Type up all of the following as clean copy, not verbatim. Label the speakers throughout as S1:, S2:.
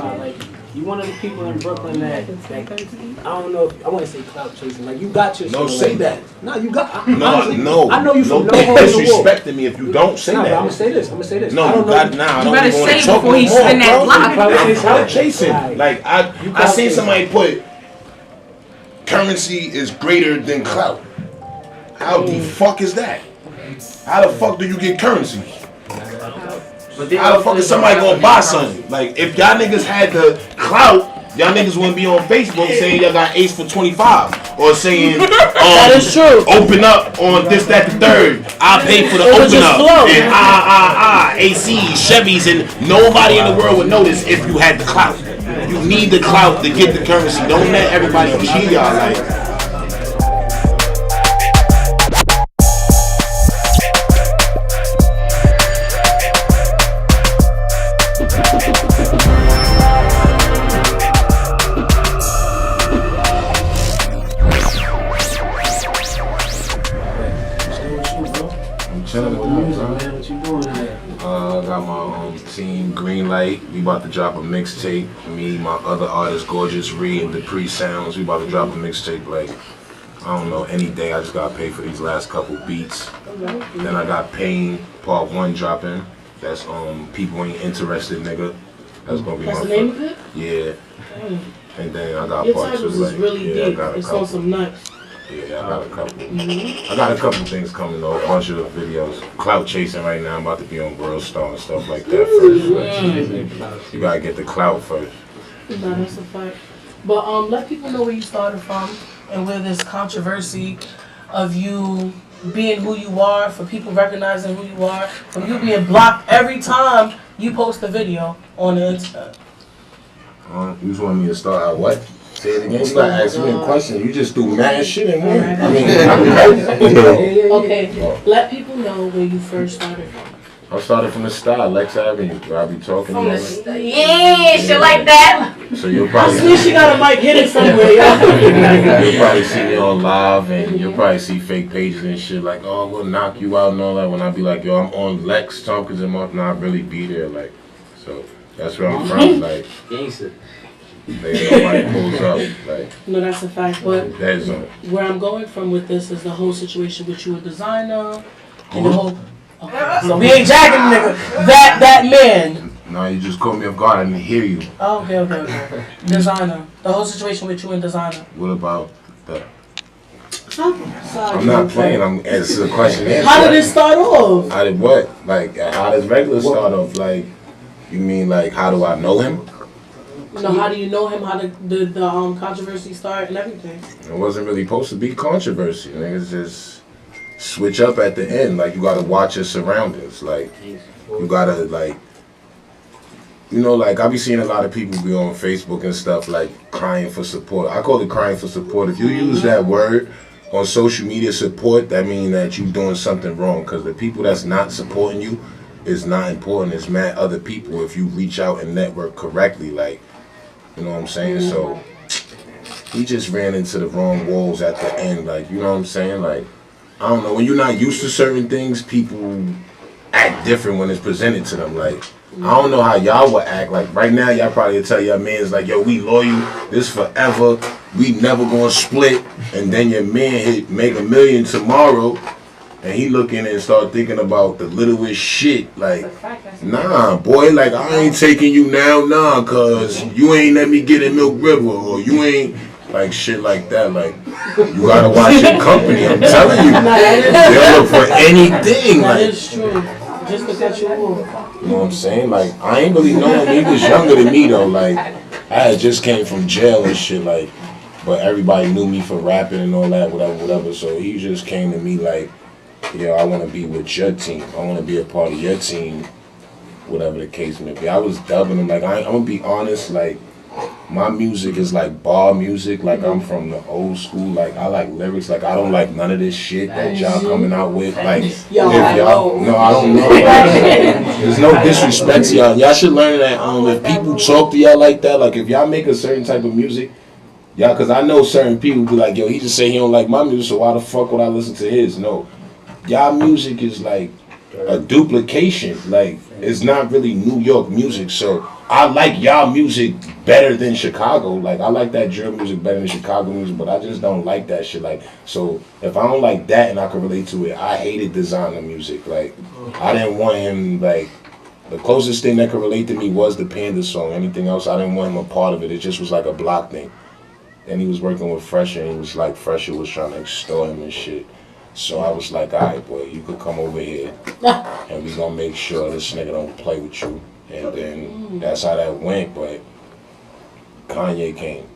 S1: nah, like you one of the people in Brooklyn that I don't know. If, I want to say clout chasing. Like you got your.
S2: No,
S1: shit,
S2: say
S1: like,
S2: that.
S1: No, you got.
S2: No.
S1: I know you from
S2: no
S1: no hole in the wall.
S2: disrespecting me if you don't say that.
S1: I'm gonna say this.
S2: No,
S1: I don't
S2: you got now. I don't
S3: better
S2: even want
S3: say
S2: to talk
S3: before
S2: no
S3: he
S2: more,
S3: spin that
S2: bro.
S3: block.
S2: I'm clout chasing.
S1: Right.
S2: Like I seen somebody put currency is greater than clout. How the fuck is that? How the fuck do you get currency? How the fuck is somebody gonna buy something? Like, if y'all niggas had the clout, y'all niggas wouldn't be on Facebook saying y'all got ace for 25 or saying
S1: that is true.
S2: Open up on this, that, the third. I pay for the open up and AC, Chevys, and nobody in the world would notice if you had the clout. You need the clout to get the currency. Don't let everybody cheat y'all like. Got my team Green Light. We about to drop a mixtape. Me, my other artist, Gorgeous Reed, and the Pre-Sounds. We about to drop a mixtape like, I don't know, any day. I just got paid for these last couple beats. Then I got Pain, Part 1 dropping. That's People Ain't Interested, nigga. That's gonna be
S4: That's
S2: my
S4: the name of it?
S2: Yeah. And then I got
S4: Your
S2: Part 2.
S4: titles is really deep. It's on some nuts.
S2: Yeah, I got a couple. I got a couple things coming though. A bunch of videos. Clout chasing right now. I'm about to be on World Star and stuff like that first. You gotta get the clout first.
S4: No, that's a fact. But let people know where you started from and where this controversy of you being who you are, for people recognizing who you are, from you being blocked every time you post a video on the internet.
S2: You just want me to start out what? Say it again. You gotta ask me a question. You just do mad shit in one. I mean,
S4: okay, let people know where you first started from.
S2: I started from the start, Lex Avenue, where I be talking about
S3: shit like that.
S2: So you'll probably
S4: I see she got a mic hidden somewhere, y'all.
S2: You'll probably see me on live, and you'll probably see fake pages and shit like, oh, we'll knock you out and all that. When I be like, yo, I'm on Lex Tompkins and not really be there, like. So that's where I'm from, like. Nobody pulls up, like.
S4: No, that's a fact. But
S2: that zone.
S4: Where I'm going from with this is the whole situation with you, a designer, and the whole. Okay. So we ain't jacking, nigga. That man.
S2: No, you just caught me off guard. I didn't hear you.
S4: Oh, okay. Designer. The whole situation with you and designer.
S2: What about that?
S4: Saad,
S2: I'm not playing. I'm answering the question.
S4: How did it start off?
S2: How did what? Like, how does regular start off? Like, you mean like, how do I know him?
S4: No, how do you know him? How did the controversy start and everything?
S2: It wasn't really supposed to be controversy. Niggas just switch up at the end. Like, you gotta watch your surroundings. Like, you gotta, like, you know, like, I be seeing a lot of people be on Facebook and stuff, like, crying for support. I call it crying for support. If you use that word on social media, support, that means that you doing something wrong. Because the people that's not supporting you is not important. It's mad other people if you reach out and network correctly. Like, you know what I'm saying? So, he just ran into the wrong walls at the end. Like, you know what I'm saying? Like, I don't know. When you're not used to certain things, people act different when it's presented to them. Like, I don't know how y'all would act. Like, right now, y'all probably tell your mans, like, yo, we loyal. This forever. We never gonna split. And then your man make $1 million tomorrow. And he looking and start thinking about the littlest shit. Like, nah, boy, like, I ain't taking you now, nah, cause you ain't let me get in Milk River, or you ain't, like, shit like that. Like, you gotta watch your company, I'm telling you. They'll look for anything.
S4: That
S2: like,
S4: is true. Just to cut you off.
S2: You know what I'm saying? Like, I ain't really know him. He was younger than me, though. Like, I had just came from jail and shit, like, but everybody knew me for rapping and all that, whatever. So he just came to me like, yo, I want to be with your team. I want to be a part of your team, whatever the case may be. I was dubbing him. Like, I'm going to be honest, like, my music is like bar music. Like, I'm from the old school. Like, I like lyrics. Like, I don't like none of this shit that y'all coming out with. Like, if y'all, no, I don't know. There's no disrespect to y'all. Y'all should learn that if people talk to y'all like that, like, if y'all make a certain type of music, y'all, because I know certain people be like, yo, he just say he don't like my music, so why the fuck would I listen to his? No. Y'all music is like a duplication. Like, it's not really New York music. So I like y'all music better than Chicago. Like I like that drill music better than Chicago music, but I just don't like that shit. Like so, if I don't like that and I can relate to it, I hated designer music. Like I didn't want him like. The closest thing that could relate to me was the Panda song. Anything else, I didn't want him a part of it. It just was like a block thing. And he was working with Fresher, and he was like, Fresher was trying to extort him and shit. So I was like, all right, boy, you could come over here, and we gonna make sure this nigga don't play with you. And then that's how that went, but Kanye came.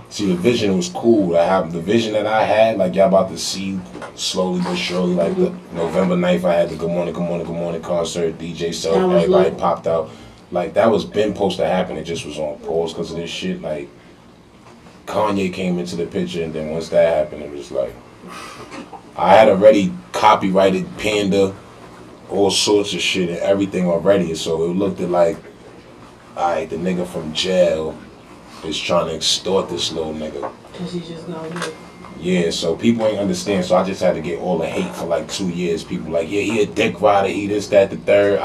S2: See, the vision was cool. The vision that I had, like y'all about to see slowly but surely, like the November 9th, I had the Good Morning concert, DJ Self, everybody popped out. Like that was been supposed to happen, it just was on pause because of this shit. Like Kanye came into the picture, and then once that happened, it was like, I had already copyrighted Panda, all sorts of shit and everything already, so it looked at like, alright, the nigga from jail is trying to extort this little nigga.
S4: Cause he's just gonna live.
S2: Yeah, so people ain't understand, so I just had to get all the hate for like 2 years. People like, yeah, he a dick rider, he this, that, the third,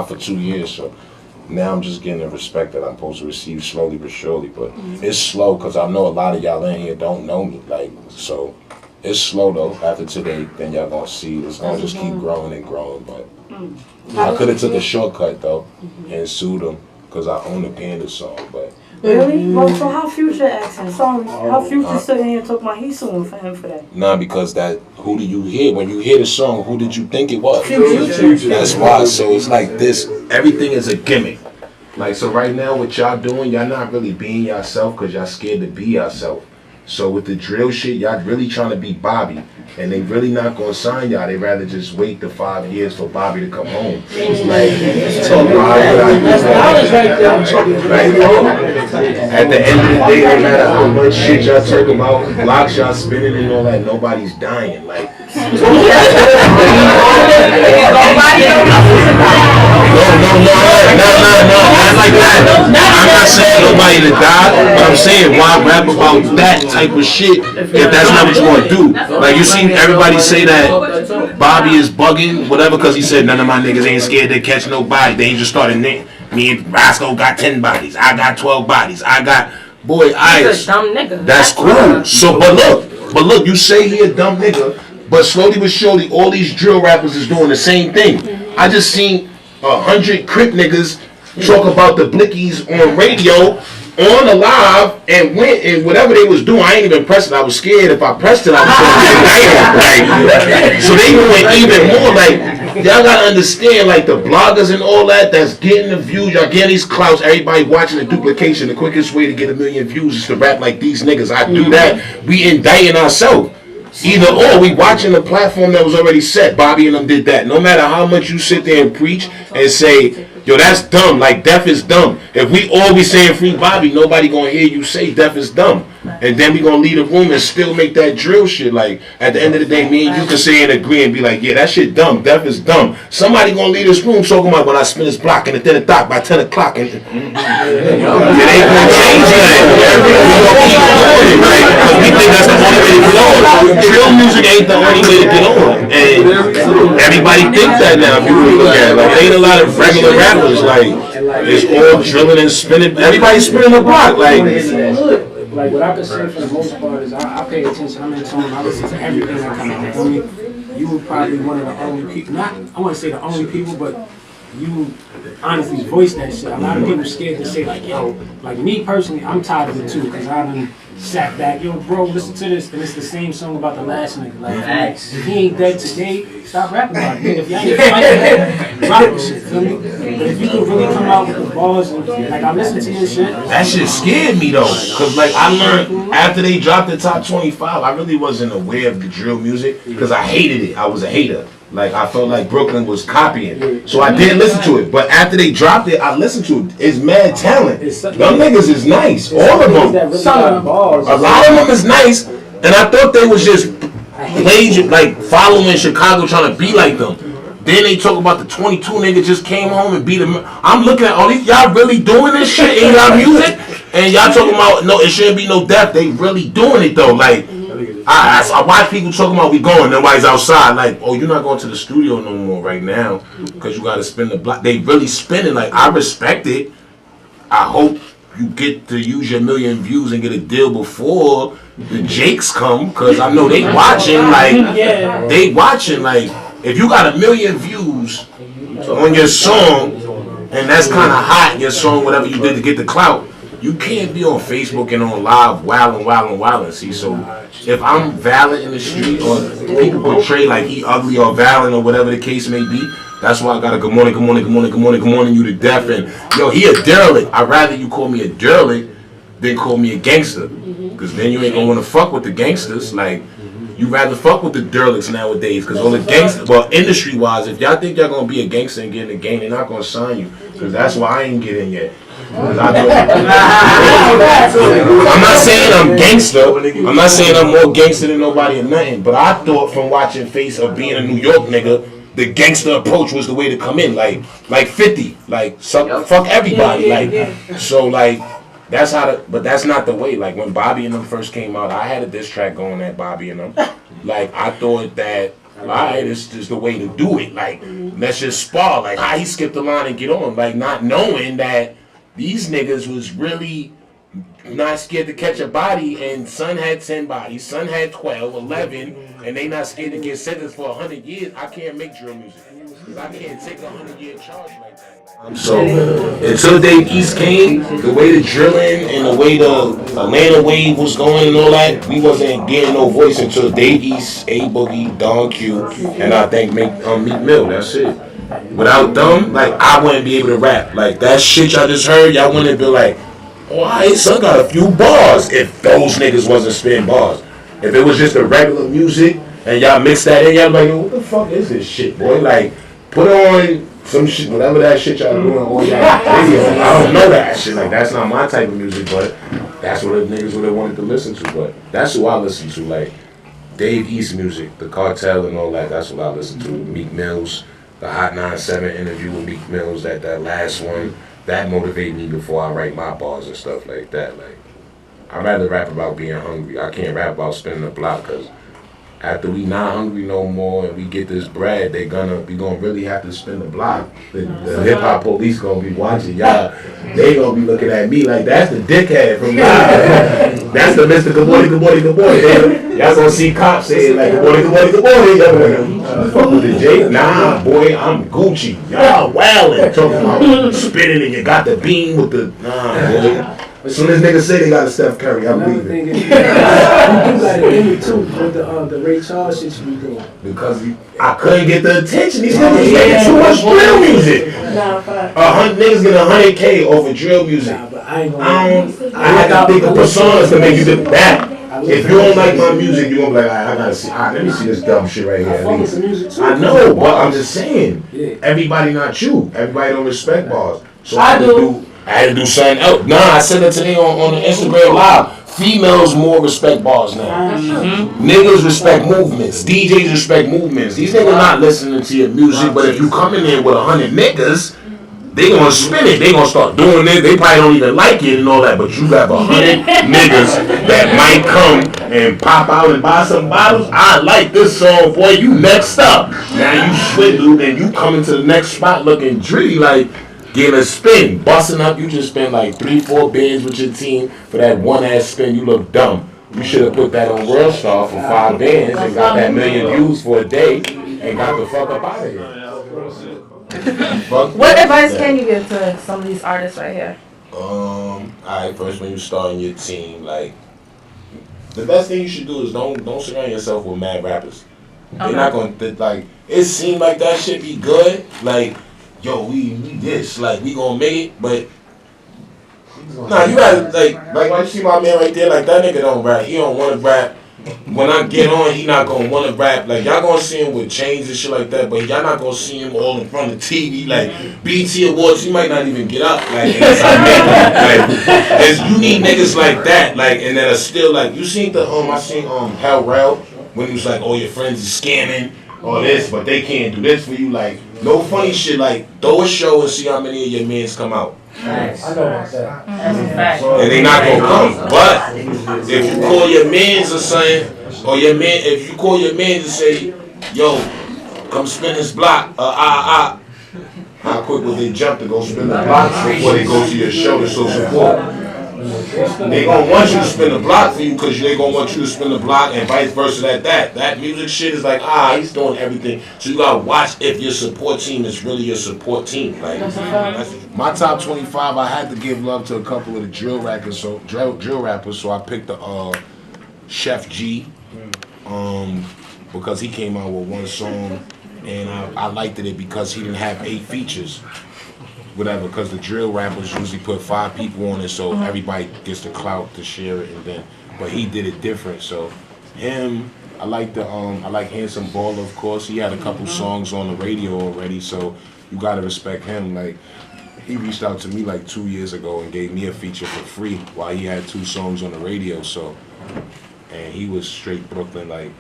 S2: for 2 years. So now I'm just getting the respect that I'm supposed to receive slowly but surely. But it's slow because I know a lot of y'all in here don't know me. Like, so it's slow though. After today, then y'all gonna see it's gonna just keep growing and growing. But I could have took a shortcut though and sued him because I own the Panda song. But
S5: really? Well, so how Future asking? Sorry, how Future sitting here talking about he's suing for him for that?
S2: nah, because who do you hear? When you hear the song, who did you think it was?
S5: Future.
S2: That's why. So it's like this, everything is a gimmick. Like, so right now what y'all doing, y'all not really being yourself because y'all scared to be yourself. So with the drill shit, y'all really trying to be Bobby. And they really not gonna sign y'all. They rather just wait the 5 years for Bobby to come home. Like, talk at the end of the day, no matter how much shit y'all talk about, blocks y'all spinning and all that, nobody's dying. Like, no, not like that. I'm not saying nobody to die, but I'm saying why rap about that type of shit if that's not what you want to do. Like you see everybody say that Bobby is bugging, whatever, because he said none of my niggas ain't scared to catch nobody. They just started me and Roscoe got 10 bodies. I got 12 bodies. I got boy Ice.
S3: Dumb nigga.
S2: That's cool. So but look, you say he a dumb nigga, but slowly but surely all these drill rappers is doing the same thing. I just seen 100 Crip niggas talk about the Blickies on radio, on the live, and went and whatever they was doing, I ain't even pressed it. I was scared if I pressed it, I was going to get like, so they went even more like, y'all gotta understand, like the bloggers and all that's getting the views, y'all getting these clouds, everybody watching the duplication. The quickest way to get 1 million views is to rap like these niggas. I do that, we indicting ourselves. Either or, we watching the platform that was already set. Bobby and them did that. No matter how much you sit there and preach and say, yo, that's dumb, like Def is dumb. If we all be saying free Bobby, nobody gonna hear you say Def is dumb. And then we gonna leave the room and still make that drill shit. Like, at the end of the day, me and you can say and agree and be like, yeah, that shit dumb, Def is dumb. Somebody gonna leave this room talking about when I spin this block and then the by 10 o'clock. And it ain't gonna change that. We think that's the only way to get on. Drill music ain't the only way to get on. And everybody thinks that now if you really look at it. Like, there ain't a lot of regular rappers. Like, it's all drilling and spinning. Everybody's spinning the block.
S1: Like what I could say for the most part is I pay attention. I'm in tone. I listen to everything that comes out. I mean, you were probably one of the only people. Not I want to say the only people, but you honestly voice that shit. A lot of people scared to say like, yo, like me personally, I'm tired of it too because I done sat back. Yo, bro, listen to this, and it's the same song about the last nigga. Like, if he ain't dead today, stop rapping about it. If y'all ain't fighting, drop the shit. Feel me? But if you can really come out with the bars and like I listen to your shit,
S2: that shit scared me though, cause like I learned after they dropped the top 25, I really wasn't aware of the drill music because I hated it. I was a hater. Like I felt like Brooklyn was copying, so I didn't listen to it. But after they dropped it, I listened to it. It's mad talent. Them niggas is nice, all of them. Some of them, a lot of them is nice, and I thought they was just playing like following Chicago, trying to be like them. Then they talk about the 22 nigga just came home and beat him. I'm looking at all these, y'all really doing this shit in y'all music? And y'all talking about, no, it shouldn't be no death. They really doing it though. Like, I watch people talking about we going, nobody's outside. Like, oh, you're not going to the studio no more right now because you got to spin the block. They really spinning. Like, I respect it. I hope you get to use your million views and get a deal before the Jakes come, because I know they watching. Like, they watching. Like, if you got 1 million views on your song, and that's kind of hot, your song, whatever you did to get the clout, you can't be on Facebook and on live wildin', see? So if I'm valid in the street, or people portray like he ugly or valid or whatever the case may be, that's why I got a good morning you to death. And yo, he a derelict. I'd rather you call me a derelict than call me a gangster, because then you ain't gonna want to fuck with the gangsters. Like, you rather fuck with the derelicts nowadays, because all the gangsters, well, industry wise, if y'all think y'all gonna be a gangster and get in the game, they're not gonna sign you, because that's why I ain't get in yet. I'm not saying I'm gangster. I'm not saying I'm more gangster than nobody or nothing. But I thought from watching Face of being a New York nigga, the gangster approach was the way to come in. Like 50. Like, fuck everybody. Like, so like, that's how but that's not the way. Like, when Bobby and them first came out, I had a diss track going at Bobby and them. Like, I thought that, alright, this is the way to do it. Like, let's just spar. Like, how he skipped the line and get on. Like, not knowing that these niggas was really not scared to catch a body, and Son had 10 bodies, Son had 12, 11, and they not scared to get sentenced for 100 years. I can't make drill music, because I can't take a 100-year charge like that. So, until Dave East came, the way the drilling and the way the Atlanta wave was going and all that, we wasn't getting no voice until Dave East, A Boogie, Don Q, and I think Meek Mill, that's it. Without them, like, I wouldn't be able to rap. Like, that shit y'all just heard, y'all wouldn't be like, oh, alright, Son got a few bars, if those niggas wasn't spitting bars. If it was just the regular music, and y'all mix that in, y'all like, what the fuck is this shit, boy? Like, put on some shit, whatever that shit y'all doing on y'all video. I don't know that shit. Like, that's not my type of music, but that's what the niggas would have wanted to listen to. But that's who I listen to. Like, Dave East music, the Cartel and all that, that's what I listen to. Meek Mills. The Hot 97 interview with Meek Mills, that last one, that motivated me before I write my bars and stuff like that. Like, I'd rather rap about being hungry. I can't rap about spinning the block, because after we not hungry no more and we get this bread, we gonna really have to spin the block. The hip hop police gonna be watching y'all. They gonna be looking at me like, that's the dickhead from live. That's the Mr. Good boy. Y'all gonna see cops saying like, good boy. Y'all fuck with the Jake? Nah, boy, I'm Gucci. Y'all wildin'. Talking about spinning and you got the beam with the, nah, boy. As soon as niggas say they got a Steph Curry, I'm leaving.
S1: You got it in me too with the Ray Charles shit you be doing.
S2: Because I couldn't get the attention. These niggas making too much drill music. Niggas get 100K off of drill music.
S1: Nah, but I ain't gonna.
S2: I had to think of personas to make you do that. If you don't like my music, you're gonna be like, I gotta see. Let me see this dumb shit right here. I know, but I'm just saying. Everybody not you. Everybody don't respect bars. So I had to do something else. Nah, I said that today on the Instagram Live. Females more respect bars now. Niggas respect movements. DJs respect movements. These niggas not listening to your music, but if you come in there with 100 niggas, they gonna spin it. They gonna start doing it. They probably don't even like it and all that, but you have 100 niggas that might come and pop out and buy some bottles. I like this song, boy. You next up. Now you swindled and you coming to the next spot looking dritty like, getting a spin, busting up. You just spent like 3-4 bands with your team for that one ass spin. You look dumb. You should have put that on World Star for 5 bands and got that 1 million views for a day and got the fuck up out of here.
S6: What advice can you give to some of these artists right here?
S2: Alright, first when you starting your team, like, the best thing you should do is don't surround yourself with mad rappers. They're not gonna like. It seemed like that shit be good, like. Yo, we this, like, we gonna make it, but nah, you gotta, like when you see my man right there, like, that nigga don't rap, he don't wanna rap. When I get on, he not gonna wanna rap, like, y'all gonna see him with chains and shit like that, but y'all not gonna see him all in front of TV, like, BET Awards, he might not even get up, like, you need niggas like that, like, and that are still, like, you seen I seen Hell Rel, when he was like, oh, your friends is scamming, or this, but they can't do this for you, like, No funny shit. Like throw a show and see how many of your mans come out.
S1: Nice. I know about that.
S2: And they not gonna come. But if you call your mans or something, or if you call your mans and say, yo, come spin this block, how quick will they jump to go spin the block before they go to your show to show support? They gonna want you to spin the block for you because they gonna want you to spin the block and vice versa at that. That music shit is like, he's doing everything. So you gotta watch if your support team is really your support team. Like my top 25, I had to give love to a couple of the drill rappers, so I picked the Chef G, because he came out with one song and I liked it because he didn't have 8 features. Whatever, because the drill rappers usually put 5 people on it, so everybody gets the clout to share it, but he did it different. So him, I like Handsome Baller, of course. He had a couple songs on the radio already, so you gotta respect him. Like he reached out to me like 2 years ago and gave me a feature for free while he had 2 songs on the radio. So, and he was straight Brooklyn. Like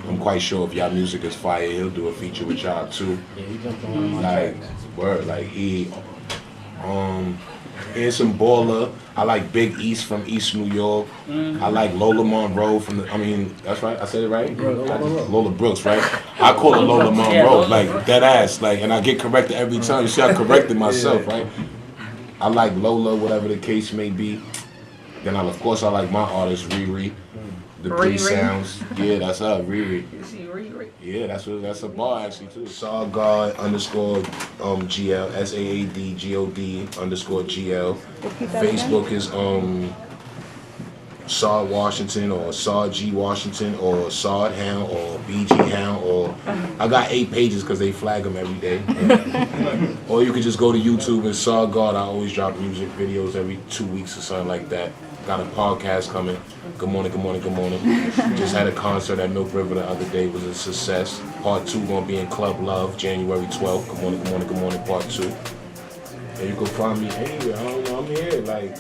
S2: I'm quite sure if y'all music is fire, he'll do a feature with y'all too.
S1: Yeah, he jumped on one of my tracks.
S2: Word, like he, Handsome Baller. I like Big East from East New York. I like Lola Monroe that's right, I said it right? Lola Brooks, right? I call her Lola Monroe, like dead ass, like, and I get corrected every time. You see, I corrected myself, right? I like Lola, whatever the case may be. Then of course I like my artist Riri. The Bree Sounds. Yeah, that's her, Riri. Yeah, that's a bar actually too. Saad God _ GL, SAADGOD _ GL. Facebook is Saad Washington or Saad G Washington or Saad Hound or BG Hound or I got 8 pages because they flag them every day. Or you could just go to YouTube and Saad God. I always drop music videos every 2 weeks or something like that. Got a podcast coming. Good morning, good morning, good morning. Just had a concert at Milk River the other day. It was a success. Part 2 gonna be in Club Love, January 12th. Good morning, good morning, good morning, part 2. And you can find me anywhere. I don't know, I'm here. Like,